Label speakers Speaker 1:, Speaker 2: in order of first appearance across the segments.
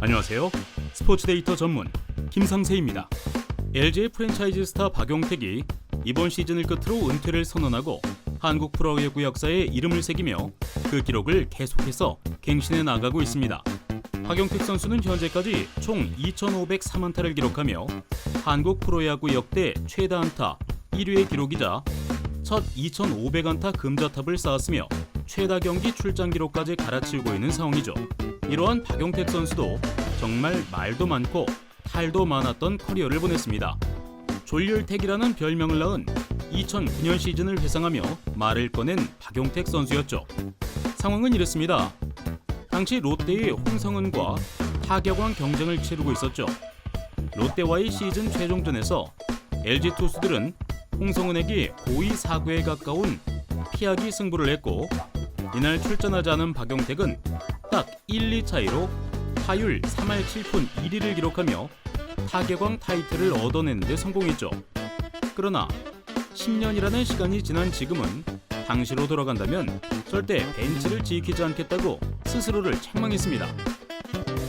Speaker 1: 안녕하세요. 스포츠 데이터 전문 김상세입니다. LG의 프랜차이즈 스타 박용택이 이번 시즌을 끝으로 은퇴를 선언하고 한국 프로야구 역사에 이름을 새기며 그 기록을 계속해서 갱신해 나가고 있습니다. 박용택 선수는 현재까지 총 2,503안타를 기록하며 한국 프로야구 역대 최다 안타 1위의 기록이자 첫 2,500안타 금자탑을 쌓았으며 최다 경기 출장 기록까지 갈아치우고 있는 상황이죠. 이러한 박용택 선수도 정말 말도 많고 탈도 많았던 커리어를 보냈습니다. 졸렬택이라는 별명을 낳은 2009년 시즌을 회상하며 말을 꺼낸 박용택 선수였죠. 상황은 이렇습니다. 당시 롯데의 홍성은과 타격왕 경쟁을 치르고 있었죠. 롯데와의 시즌 최종전에서 LG 투수들은 홍성은에게 고의 사구에 가까운 피하기 승부를 했고, 이날 출전하지 않은 박용택은 딱 1, 2차이로 타율 3할 7푼 1위를 기록하며 타격왕 타이틀을 얻어내는 데 성공했죠. 그러나 10년이라는 시간이 지난 지금은 당시로 돌아간다면 절대 벤치를 지키지 않겠다고 스스로를 책망했습니다.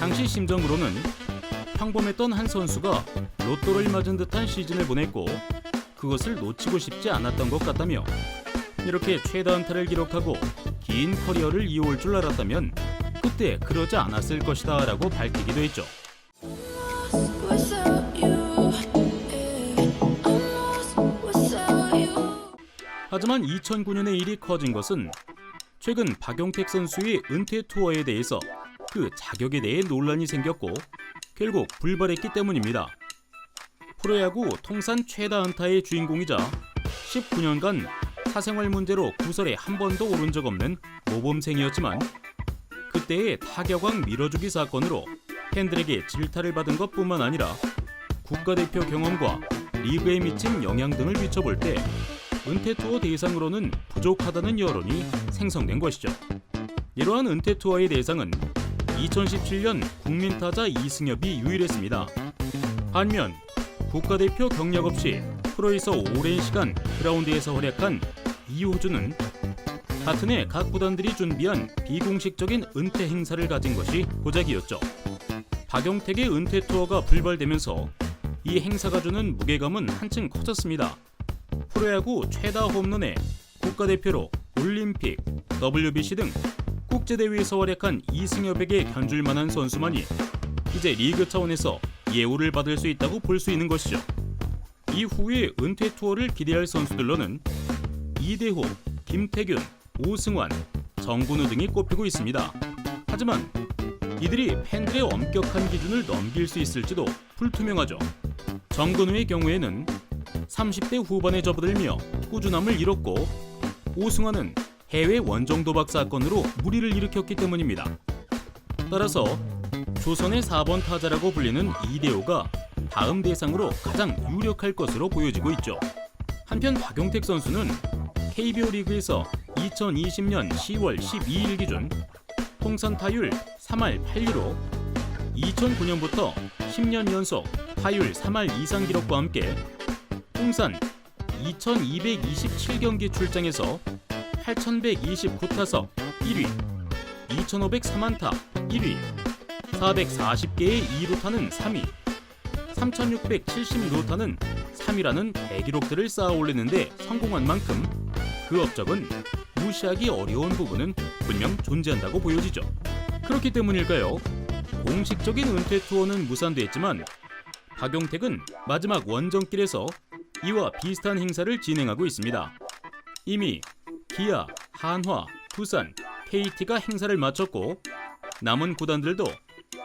Speaker 1: 당시 심정으로는 평범했던 한 선수가 로또를 맞은 듯한 시즌을 보냈고 그것을 놓치고 싶지 않았던 것 같다며, 이렇게 최다 안타를 기록하고 긴 커리어를 이어올 줄 알았다면 그때 그러지 않았을 것이다 라고 밝히기도 했죠. 하지만 2009년의 일이 커진 것은 최근 박용택 선수의 은퇴 투어에 대해서 그 자격에 대해 논란이 생겼고 결국 불발했기 때문입니다. 프로야구 통산 최다 안타의 주인공이자 19년간 사생활 문제로 구설에 한 번도 오른 적 없는 모범생이었지만 그때의 타격왕 밀어주기 사건으로 팬들에게 질타를 받은 것뿐만 아니라 국가대표 경험과 리그에 미친 영향 등을 비춰볼 때 은퇴 투어 대상으로는 부족하다는 여론이 생성된 것이죠. 이러한 은퇴 투어의 대상은 2017년 국민타자 이승엽이 유일했습니다. 반면 국가대표 경력 없이 프로에서 오랜 시간 그라운드에서 활약한 이호준은 같은 해 각 구단들이 준비한 비공식적인 은퇴 행사를 가진 것이 고작이었죠. 박용택의 은퇴 투어가 불발되면서 이 행사가 주는 무게감은 한층 커졌습니다. 프로야구 최다 홈런에 국가대표로 올림픽, WBC 등 국제대회에서 활약한 이승엽에게 견줄 만한 선수만이 이제 리그 차원에서 예우를 받을 수 있다고 볼 수 있는 것이죠. 이후에 은퇴 투어를 기대할 선수들로는 이대호, 김태균, 오승환, 정근우 등이 꼽히고 있습니다. 하지만 이들이 팬들의 엄격한 기준을 넘길 수 있을지도 불투명하죠. 정근우의 경우에는 30대 후반에 접어들며 꾸준함을 잃었고, 오승환은 해외 원정 도박 사건으로 무리를 일으켰기 때문입니다. 따라서 조선의 4번 타자라고 불리는 이대호가 다음 대상으로 가장 유력할 것으로 보여지고 있죠. 한편 박용택 선수는 KBO 리그에서 2020년 10월 12일 기준 통산 타율 3할 8리로 2009년부터 10년 연속 타율 3할 이상 기록과 함께 통산 2227경기 출장에서 8129타석 1위, 2503안타 1위, 440개의 2루타는 3위, 3670루타는 3위라는 대기록들을 쌓아 올리는데 성공한 만큼 그 업적은 무시하기 어려운 부분은 분명 존재한다고 보여지죠. 그렇기 때문일까요? 공식적인 은퇴 투어는 무산됐지만 박용택은 마지막 원정길에서 이와 비슷한 행사를 진행하고 있습니다. 이미 기아, 한화, 두산, KT가 행사를 마쳤고 남은 구단들도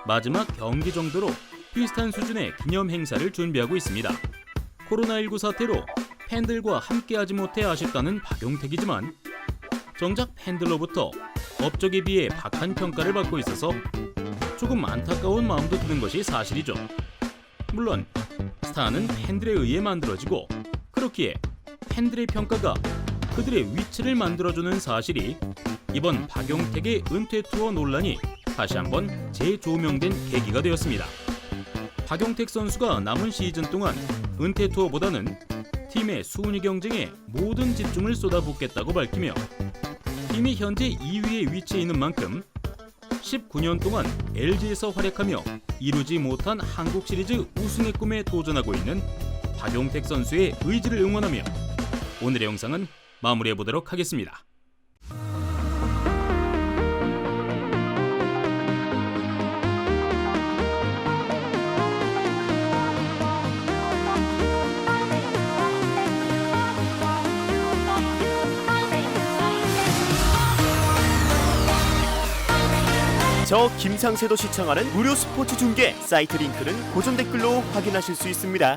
Speaker 1: 마지막 경기 정도로 비슷한 수준의 기념 행사를 준비하고 있습니다. 코로나19 사태로 팬들과 함께하지 못해 아쉽다는 박용택이지만 정작 팬들로부터 업적에 비해 박한 평가를 받고 있어서 조금 안타까운 마음도 드는 것이 사실이죠. 물론 스타는 팬들에 의해 만들어지고 그렇기에 팬들의 평가가 그들의 위치를 만들어주는 사실이 이번 박용택의 은퇴 투어 논란이 다시 한번 재조명된 계기가 되었습니다. 박용택 선수가 남은 시즌 동안 은퇴 투어보다는 팀의 순위 경쟁에 모든 집중을 쏟아붓겠다고 밝히며 팀이 현재 2위에 위치해 있는 만큼 19년 동안 LG에서 활약하며 이루지 못한 한국 시리즈 우승의 꿈에 도전하고 있는 박용택 선수의 의지를 응원하며 오늘의 영상은 마무리해 보도록 하겠습니다.
Speaker 2: 저 김상세도 시청하는 무료 스포츠 중계 사이트 링크는 고정 댓글로 확인하실 수 있습니다.